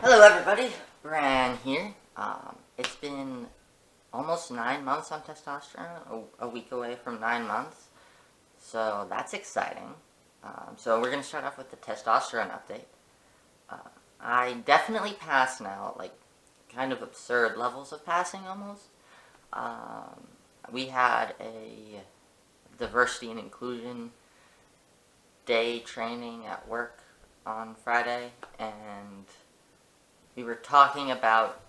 Hello everybody, Bran here. It's been almost 9 months on testosterone, a week away from 9 months, so that's exciting. So we're going to start off with the testosterone update. I definitely pass now, like kind of absurd levels of passing almost. We had a diversity and inclusion day training at work on Friday, and we were talking about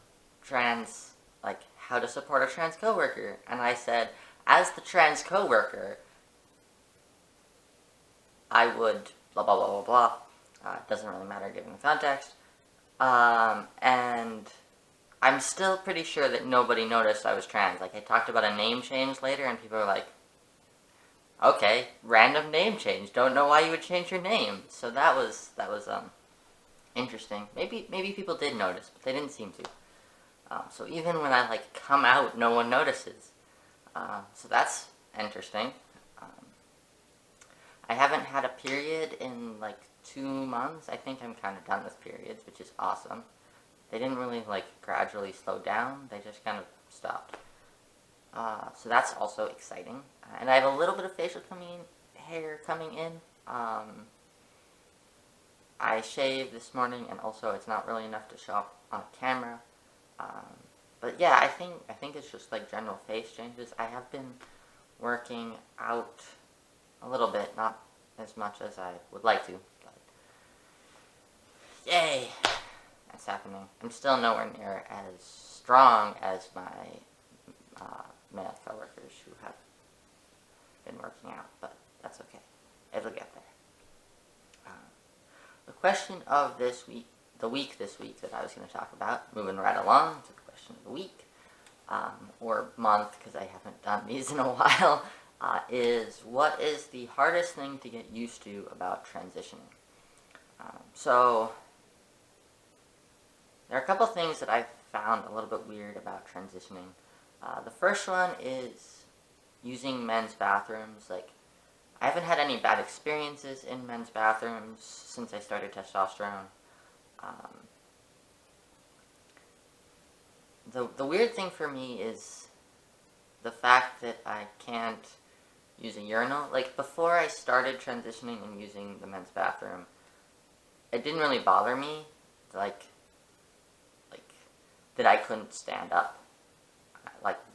like how to support a trans coworker, and I said, as the trans coworker, I would blah blah blah blah blah. It doesn't really matter given the context. And I'm still pretty sure that nobody noticed I was trans. Like, I talked about a name change later, and people were like, okay, random name change. Don't know why you would change your name. So that was interesting. Maybe people did notice, but they didn't seem to. So even when I come out, no one notices. So that's interesting. I haven't had a period in 2 months. I think I'm kind of done with periods, which is awesome. They didn't really gradually slow down. They just kind of stopped. So that's also exciting. And I have a little bit of facial hair coming in. I shaved this morning, and also it's not really enough to show up on camera. But yeah, I think it's just general face changes. I have been working out a little bit, not as much as I would like to, but yay, that's happening. I'm still nowhere near as strong as my male coworkers who have been working out, but that's okay. It'll get there. The question of this week, this week that I was going to talk about, moving right along to the question of the week, or month, because I haven't done these in a while, is what is the hardest thing to get used to about transitioning? So, there are a couple things that I've found a little bit weird about transitioning. The first one is using men's bathrooms. I haven't had any bad experiences in men's bathrooms since I started testosterone. The weird thing for me is the fact that I can't use a urinal. Before I started transitioning and using the men's bathroom, it didn't really bother me, that I couldn't stand up.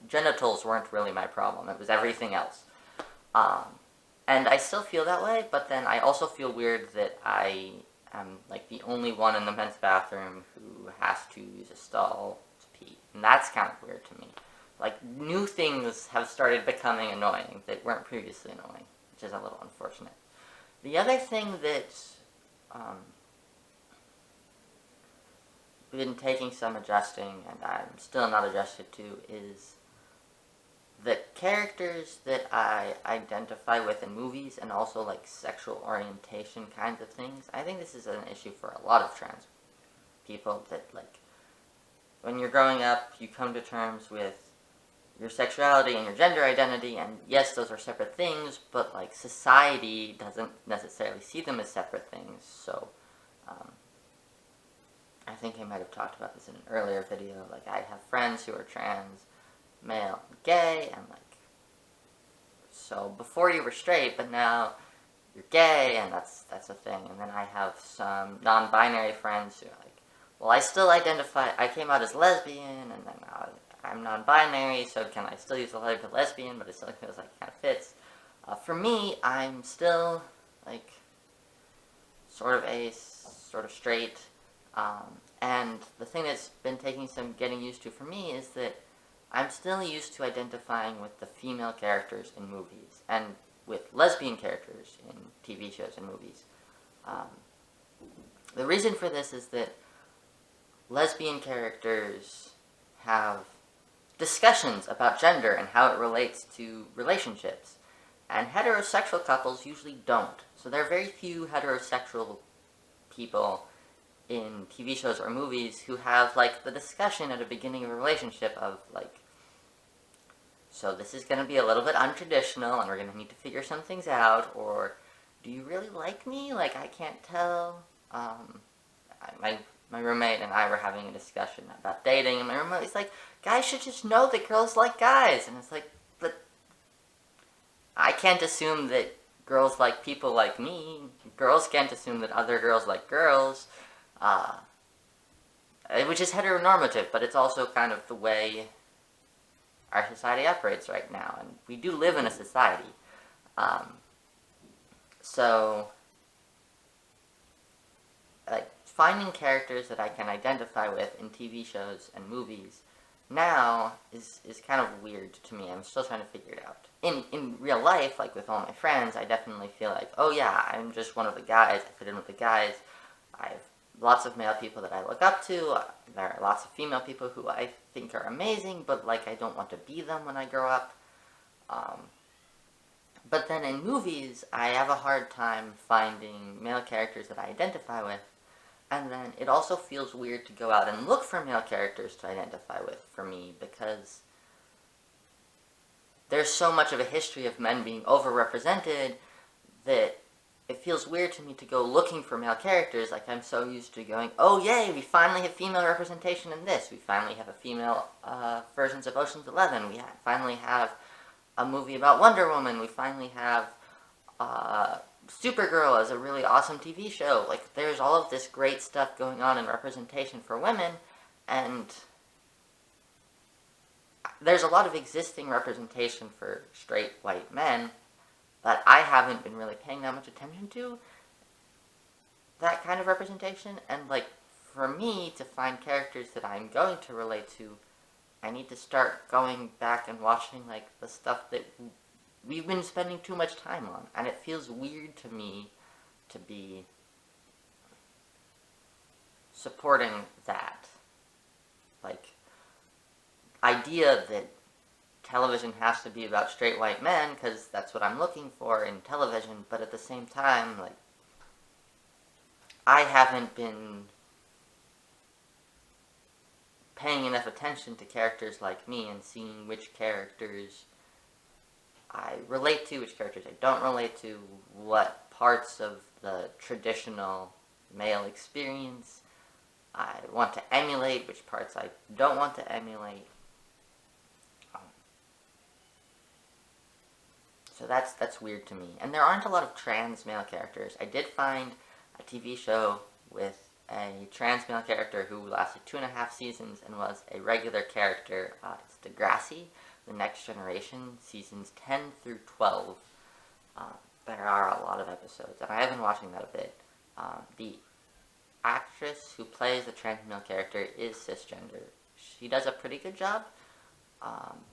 Genitals weren't really my problem. It was everything else. And I still feel that way, but then I also feel weird that I am, the only one in the men's bathroom who has to use a stall to pee. And that's kind of weird to me. New things have started becoming annoying that weren't previously annoying, which is a little unfortunate. The other thing that been taking some adjusting, and I'm still not adjusted to, is the characters that I identify with in movies, and also sexual orientation kinds of things. I think this is an issue for a lot of trans people, that when you're growing up, you come to terms with your sexuality and your gender identity, and yes, those are separate things, but society doesn't necessarily see them as separate things. So I think I might have talked about this in an earlier video. I have friends who are trans, male, gay, and so before you were straight, but now you're gay, and that's a thing. And then I have some non-binary friends who are well, I still identify, I came out as lesbian, and then I'm non-binary, so can I still use the label lesbian, but it still feels like it kind of fits. For me, I'm still sort of straight, and the thing that's been taking some getting used to for me is that I'm still used to identifying with the female characters in movies, and with lesbian characters in TV shows and movies. The reason for this is that lesbian characters have discussions about gender and how it relates to relationships, and heterosexual couples usually don't. So there are very few heterosexual people in TV shows or movies who have, the discussion at the beginning of a relationship of, so this is going to be a little bit untraditional, and we're going to need to figure some things out, or, do you really like me? I can't tell. My my roommate and I were having a discussion about dating, and my roommate was like, guys should just know that girls like guys. And it's like, but I can't assume that girls like people like me. Girls can't assume that other girls like girls. Which is heteronormative, but it's also kind of the way our society operates right now. And we do live in a society. So, like, finding characters that I can identify with in TV shows and movies now is kind of weird to me. I'm still trying to figure it out. In real life, like with all my friends, I definitely feel like, oh yeah, I'm just one of the guys, I fit in with the guys. I have lots of male people that I look up to. There are lots of female people who I think are amazing, but like I don't want to be them when I grow up. But then in movies, I have a hard time finding male characters that I identify with. And then it also feels weird to go out and look for male characters to identify with for me, because there's so much of a history of men being overrepresented that it feels weird to me to go looking for male characters. Like, I'm so used to going, oh yay, we finally have female representation in this. We finally have a female versions of Ocean's 11. We finally have a movie about Wonder Woman. We finally have Supergirl as a really awesome TV show. Like, there's all of this great stuff going on in representation for women, and there's a lot of existing representation for straight white men, but I haven't been really paying that much attention to that kind of representation. And like, for me to find characters that I'm going to relate to, I need to start going back and watching like the stuff that we've been spending too much time on. And it feels weird to me to be supporting that, like, idea that television has to be about straight white men, because that's what I'm looking for in television, but at the same time, like, I haven't been paying enough attention to characters like me and seeing which characters I relate to, which characters I don't relate to, what parts of the traditional male experience I want to emulate, which parts I don't want to emulate. So that's weird to me. And there aren't a lot of trans male characters. I did find a TV show with a trans male character who lasted 2.5 seasons and was a regular character. It's Degrassi, The Next Generation, seasons 10 through 12. There are a lot of episodes, and I have been watching that a bit. The actress who plays the trans male character is cisgender. She does a pretty good job,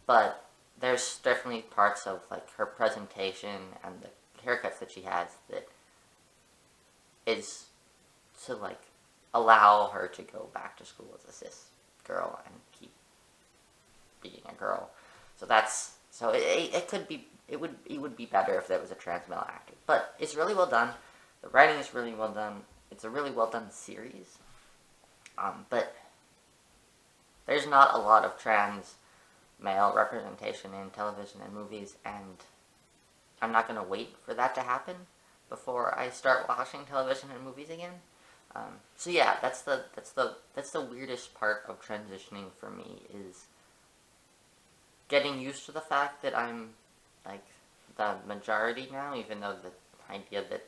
but there's definitely parts of like her presentation and the haircuts that she has that is to like allow her to go back to school as a cis girl and keep being a girl. So it would be better if there was a trans male actor. But it's really well done. The writing is really well done. It's a really well done series. But there's not a lot of trans male representation in television and movies, and I'm not going to wait for that to happen before I start watching television and movies again. So yeah, that's the weirdest part of transitioning for me, is getting used to the fact that I'm like the majority now, even though the idea that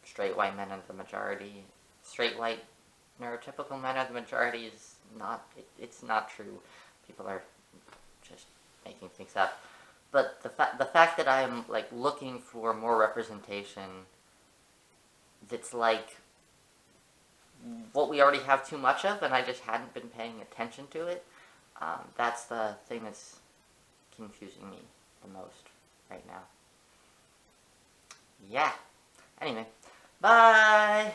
straight white men are the majority, straight white neurotypical men are the majority is not, it's not true. People are just making things up. But the fact that I'm like looking for more representation that's like what we already have too much of, and I just hadn't been paying attention to it, that's the thing that's confusing me the most right now. Yeah. Anyway, bye!